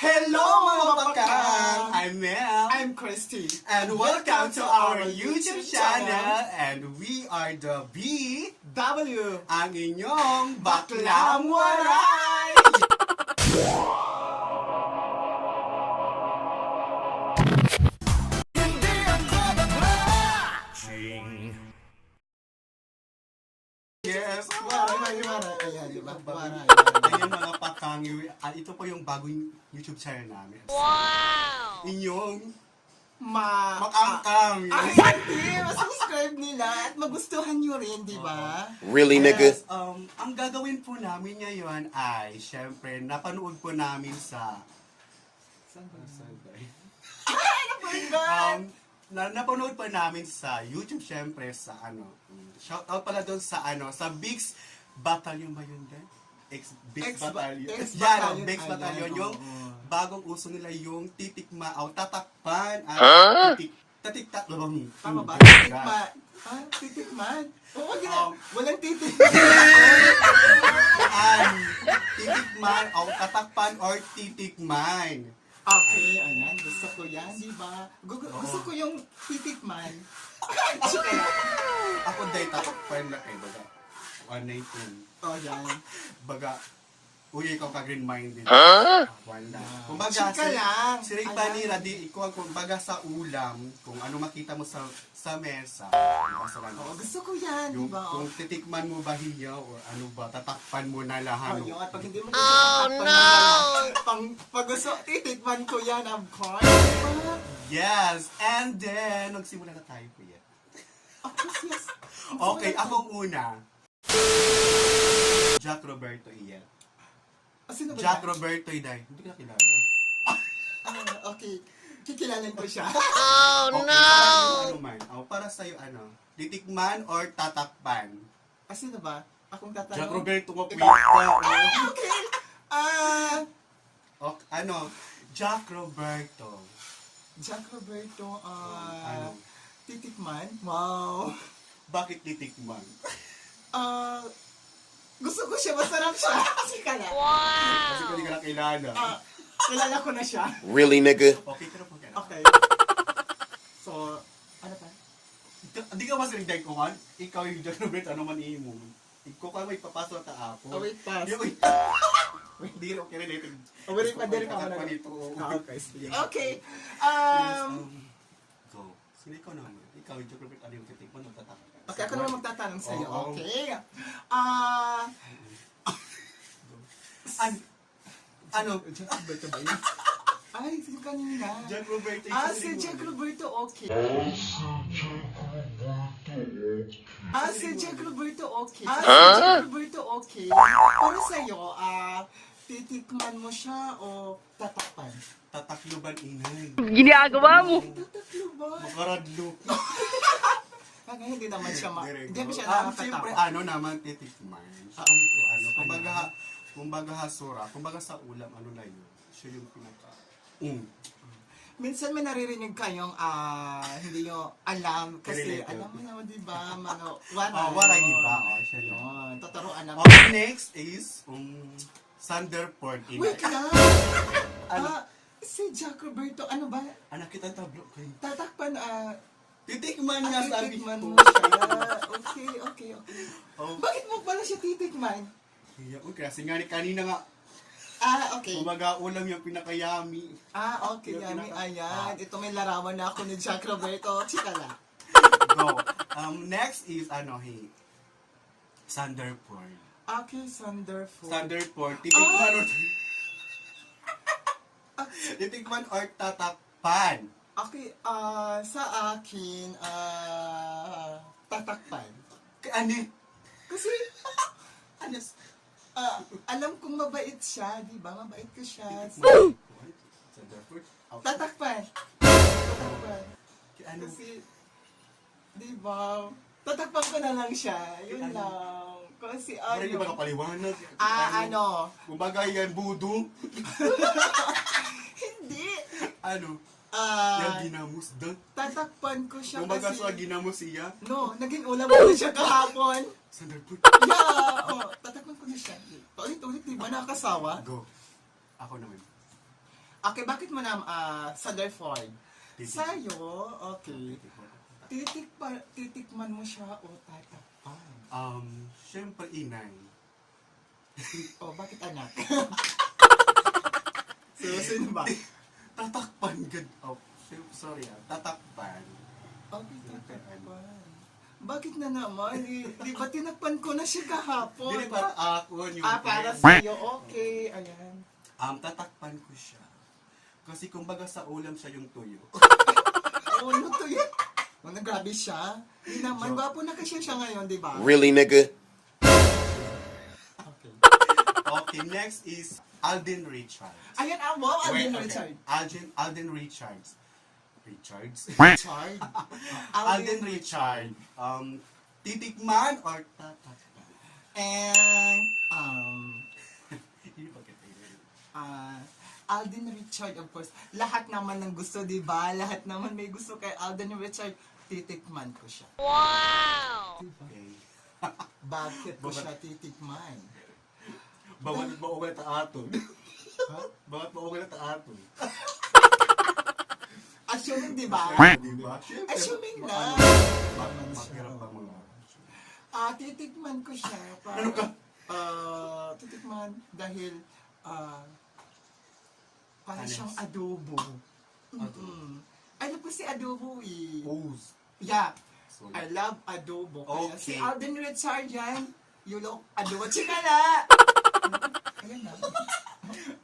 Hello mga baklang! I'm Mel. I'm Christy. And welcome to our YouTube channel. And we are the W. ang inyong Baklang Waray! Yes! Waray. Ayan, di ba? Waray. Ayan mga pakang, ito po yung bagong YouTube channel namin. Wow! Inyong makangkang. Ay, subscribe nila at magustuhan nyo rin, di ba? Really, nigga? Yes, ang gagawin po namin ngayon ay, syempre, napanood po namin sa... Saan ba? Napanood po namin sa YouTube, syempre, sa shoutout pala doon sa sa Bigs Battalion ba yun din? Bigs Battalion. Bigs Battalion. Yung bagong uso nila yung Titikman, Tatakpan, Tatakpan. Tama ba? Titikman. Titikman? Oo, walang titikman. Titikman, Tatakpan or Titikman. Okay, ayan. Gusto ko yan, di ba? Gusto ko yung titikman. Ako dahil tatakpan na kayo, baga. 119. Oh, yan. Baga, uy, ikaw ka-green-minded. Wala. Kumbaga, Chika lang. Sirig pa nila, di ikaw, kumbaga sa ulam, kung ano makita mo sa mesa. Oo, gusto ko yan, di Yung, ba? kung titikman mo ba hiya, o ano ba, tatakpan mo na lahat. Yung at pag hindi mo Oh, no! Pag gusto, titikman ko yan, of course. Diba? Yes! And then, magsimula na tayo po yan. Yes. Okay, akong una. Jack Roberto iyan. Sino ba Jack yan? Roberto Iday. Hindi ka kilala. Okay. Kikilalan ko siya. Oh, Okay, no! ano man. Para sa'yo, titikman or tatakpan? Sino ba? Akong tatanong. Jack Roberto ko, Ikaw. pita. Okay. Jack Roberto. Jack Roberto, Ano? titikman. Wow. Bakit titikman? Gusto ko siya, masarap siya. Kasi kala. Kasi Wow! hindi ka na kilala. Kilala ko na siya. Really, nigga? Okay, pero po kaya. Okay. So, ano pa? Hindi ka mas rinday ko man. Ikaw yung Jack Roberto, ano man mo. Ikaw ka may papasok ta ako. Wait, pass. Hindi rin okay related. Wait, pa din ka Tatakpan muna. ito. Okay, sige. Okay. Go. Sino ikaw naman? Ikaw yung Jack Roberto, ano yung titikman o tatakpan? Okay, ako naman magtatanong sa'yo. Oo. Okay. Ano? Jack Roberto ba yun? Ay, si kanina. Jack Roberto. Si Jack Roberto, okay. Si Jack Roberto, okay. Jack Roberto, okay. Para sa'yo, titikman mo siya o tatakpan? Tatakluban inay. Ginagawa mo! Tataklo ba? Makaradlo. Hindi naman siya hindi naman siya Siyempre, nakakatakot. naman titikman. Kumbaga hasura. Kumbaga sa ulam, na yun. Siya yung pinaka... Minsan may naririnig kayong hindi nyo alam kasi Related. alam mo naman diba mga Waray, di ba? Siya yun. Yun, tuturuan naman. Okay, next is Xander Port. Wait lang! Si Jack Roberto, ano ba? Anak kita tablo kayo. Tatakpan, Titikman nga sabi titikman ko. mo siya. Okay. Oh. Bakit mo pala siya titikman? Kasi nga ni kanina nga, Okay. kumbaga ulam yung pinakayami. Okay, yummy. Ayan. Ito may larawan na ako ni Jack Roberto. Chika lang. Go. Next is, Xander Port. Okay, Xander food. Xander Port. Titikman or tatakpan? Okay, sa akin, tatakpan. Ano? Kasi, Ano? alam kong mabait siya, di ba? Mabait ko siya. Xander Port? Tatakpan. Ano? Kasi, di ba? Tatakpan ko na lang siya. Yun lang. Kasi, Parang iba kapaliwanag. Kumbaga yan, voodoo. Hindi. Yan ginamos doon. Tatakpan ko siya Kumbaga kasi... sa ginamos siya. No, naging ulam ko na siya kahapon. Xander Port. Tatakpan ko na siya. Paulit-ulit, di ba? Nakakasawa? Go. Ako naman. Okay, bakit mo na, Xander Ford? Titik. Sa'yo, okay. Titikman mo siya o tatakpan? Siyempre, inay. O, bakit anak? So, sino ba? Tatakpan, good. Oh, sorry tatakpan. Okay, tatakpan. Bakit na naman? Di ba tinakpan ko na siya kahapon? Hindi para ako yung para friend. sa'yo. Okay, ayan. Tatakpan ko siya. Kasi kumbaga sa ulam siya yung tuyo. Oh, ano to yun? Oh, grabe siya. Hindi naman, Joke. gwapo na kasi siya ngayon, di ba? Really, nigga? Okay. Okay, next is Alden Richards. Ayan, wow, Alden Wait, Richard. Alden Richards. Richards? Richard? Alden Richard. Titikman or tatakpan? And, Hindi ba kita yun? Alden Richard, of course. Lahat naman ng gusto, di ba? Lahat naman may gusto kay Alden Richard. Titikman ko siya. Wow! Okay. Bakit ko siya titikman? Bakit mauwi ta aton? Ha? Bakit mauwi ta aton? Assuming, di ba? Diba? Siyempre, Assuming na. Mahirap ba mga? Titikman ko siya. Ano ka? Titikman dahil, para Ano? siyang adobo. Ano po si adobo eh? Pose. Yeah. So, I love adobo. Kaya si Okay. Alden Richard yan, you look adobo. Chika na! Ayan na.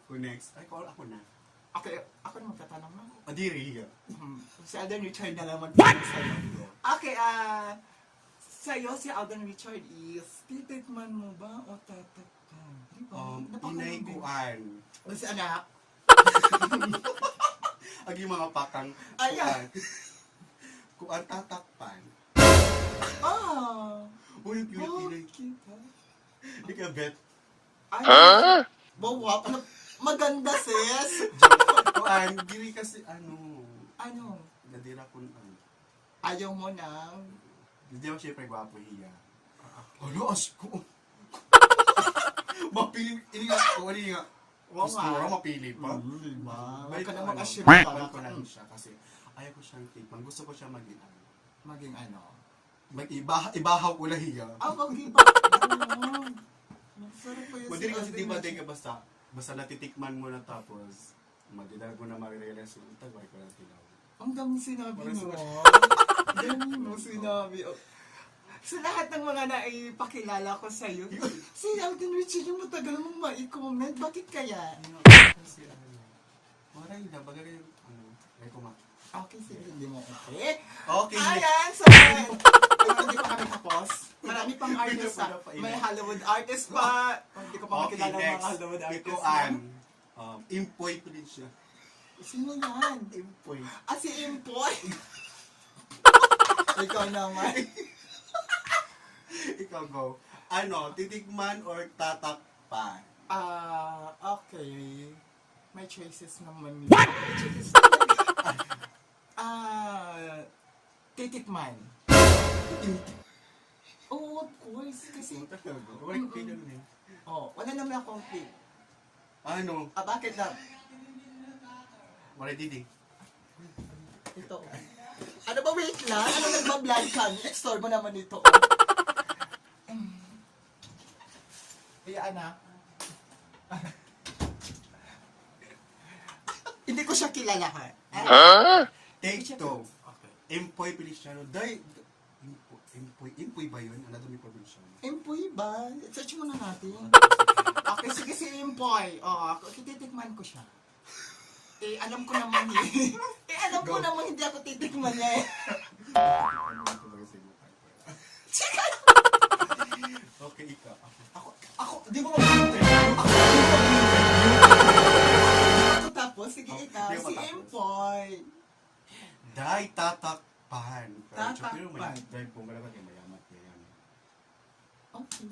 Who next? Ay, call ako na. Okay, ako na magtatanong na. Adiri. Si Alden Richard na lang magtanong sa'yo. Okay, sa'yo si Alden Richard is, titikman mo ba o tatakpan? Diba? Inay kuan. O si anak? Agi mga pakang Ayan. kuan tatakpan. Uy, yung cute inay. Kita. Ika bet. Ay, Huh? wow, ano, maganda sis. Kuan, giri kasi ano. Ano? Nadira ko ano. Ayaw mo na. Hindi ako syempre gwapo hiya. Ano, as ko. Mapili, ini nga, kung ano nga. Wow, Gusto nga. mo mapili pa. Diba? Huwag Balik ka na ko, mag-assume balik ko lang siya kasi ayaw ko siyang tikman. Gusto ko siya maging ano. maging ano. Ibahaw ko lang hiya. Wag iba. Oo. Masarap pa yun. Madiri kasi Alden di ba Richard. basta natitikman mo na tapos madilag mo na marirealize yung tagay ko lang tilaw. Ang dami sinabi Parang mo. Ang dami mo sinabi. Sa lahat ng mga naipakilala ko sa'yo, si Alden Richard yung matagal mong ma-comment. Bakit kaya? Kasi ano, maray na, bagay yung ano, ay kuma. Okay, sige, hindi mo okay. Okay, Ayan, so, hindi pa kami tapos. Marami pang artist may Hollywood artist pa. Hindi ko pa makilala ang mga Hollywood artist. Ikuan. Empoy ko din siya. Sino yan? Empoy. Si Empoy. Ikaw naman. Ikaw go. Ano, titikman or tatakpan? Okay. May choices naman. What? May choices naman. Titikman. Oh, of course. Kasi, Wala ko pinag eh. wala naman akong pick. Ano? Bakit lang? Wala didi. Ito. Ano ba, wait lang? Ano nagbablog ka? Next-store mo naman ito. Kaya anak. Hindi ko siya kilala ha. Huh? Take two. Okay. Empoy Feliciano. Empoy ba yun? Ano doon may probinsya? Empoy ba? Search muna natin. Okay, sige si Empoy. Titikman ko siya. Alam ko naman eh. Alam ko Go. naman hindi ako titikman niya eh. Chika! Okay, ikaw. Ako, di mo mag-interview. Ako tapos, sige ikaw. Di mo Si matapos. Empoy. Dahil tatakpan. Tatakpan. Pero may dahil po malaman kayo mayaman kayo yan. Okay.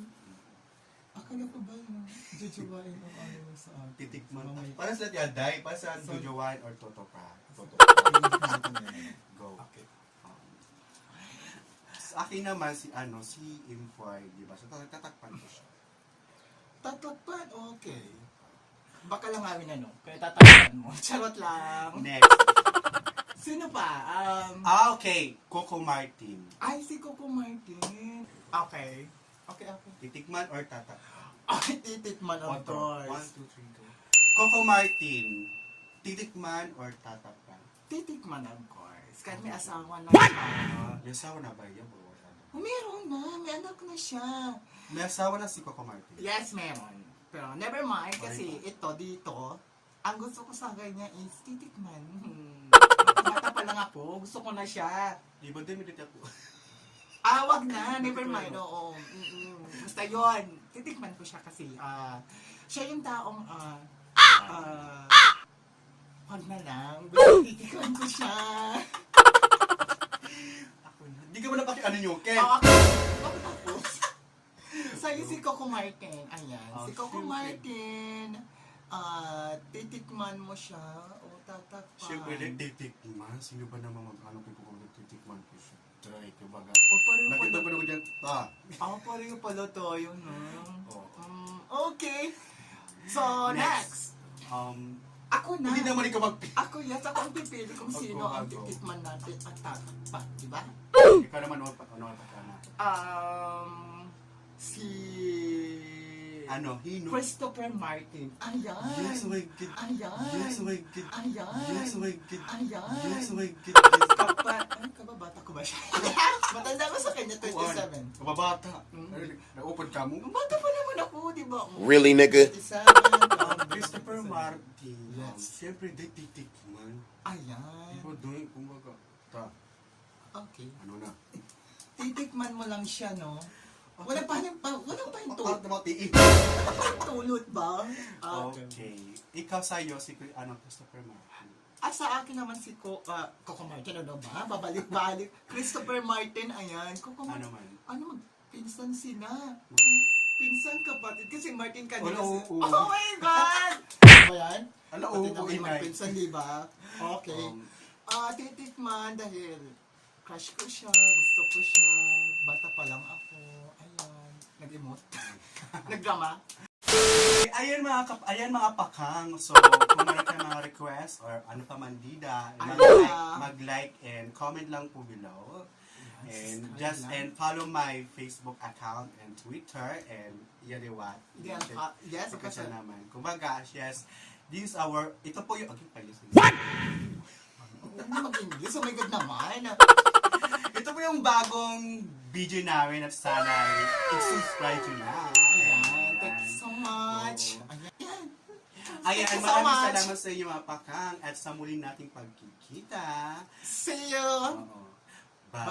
Akala ko ba yung jujuwain ang ano sa akin? Titikman. Mamay- Para sa tiyan, dahil para sa So- Dujowan or Totopa. Go. Okay. Sa akin naman si Empoy, di ba? So tatakpan ko siya. Tatakpan, okay. Baka lang awin ano, kaya tatawagan mo. Charot lang. Next. Sino pa? Okay. Coco Martin. Ay, si Coco Martin. Okay. Okay. Titikman or tatakpan? Ay, titikman of course. 1, 2, 3, go. Coco Martin. Titikman or tatakpan? Titikman of course. Kahit may asawa na siya. May asawa na ba yan? Oh, meron na. May anak na siya. May asawa na si Coco Martin. Yes, meron. Pero never mind kasi ito dito, ang gusto ko sa kanya is titikman. Bata pa lang ako, gusto ko na siya. Di ba din minit ako? Wag na, never mind. Oo. Basta yun, titikman ko siya kasi siya yung taong wag na lang, gusto titikman ko siya. Ako na. Di ka ba napaki-ano nyo, Ken? Ako tapos. Sa'yo si Coco Martin. Ayan. Si Coco Martin. Titikman mo siya o tatakpan. Siyempre, titikman. Sino ba naman mag-ano ko kung titikman ko siya? Try, kumbaga. O pareho Nakita pala. ko naman dyan. Pareho pala tayo, no? Oh. Okay. So, next. Ako na. Hindi naman ikaw Ako yes, ako ang pipili kung sino Ako, ang ako. titikman natin at tatakpan. Diba? Ikaw naman, ano ka na? Si... Hino? Christopher Martin. Ayan. Yes, oh my God. Ayan. Yes, oh my God. Ayan. Yes, oh my God. Ayan. Yes, oh my God. Kababata ko ba siya? Matanda ba sa kanya? 27. Kababata. Nag-open ka mo? Bata pa naman ako, di ba? Really, nigga? 27. Christopher Martin. Yes. Siyempre, titikman. Ayan. Iba doon, kumbaga. Okay. Ano na? Titikman mo lang siya, no? Wala pa yung tulot ba? Okay. Ikaw sa'yo, si Christopher Martin. Sa akin naman si Coco Martin, ano ba? Babalik-balik. Christopher Martin, ayan. Coco Martin. Ano man? Pinsan sila. Pinsan kapatid. Kasi Martin kanina. Oo. Oh my God! Ano ba yan? Oo, Kapatid naman inay. pinsan, di ba? Okay. Titikman dahil crush ko siya, gusto ko siya, bata pa lang ako. Ayan. Nag-emote. Nagdrama. Ayan mga pakang. So, kung meron kayong mga request or ano pa man dida, mag-like and comment lang po below. And follow my Facebook account and Twitter and what? Yes, kasi naman. Kumbaga, yes, this is our, ito po yung, okay, Hindi mag-English. Oh my God naman. ito po yung bagong video namin at sana i-subscribe nyo na. Ayan. Thank you so much. Ayan, Thank you so maraming much. salamat sa inyo mga pakang at sa muli nating pagkikita. See you. Oo. Bye.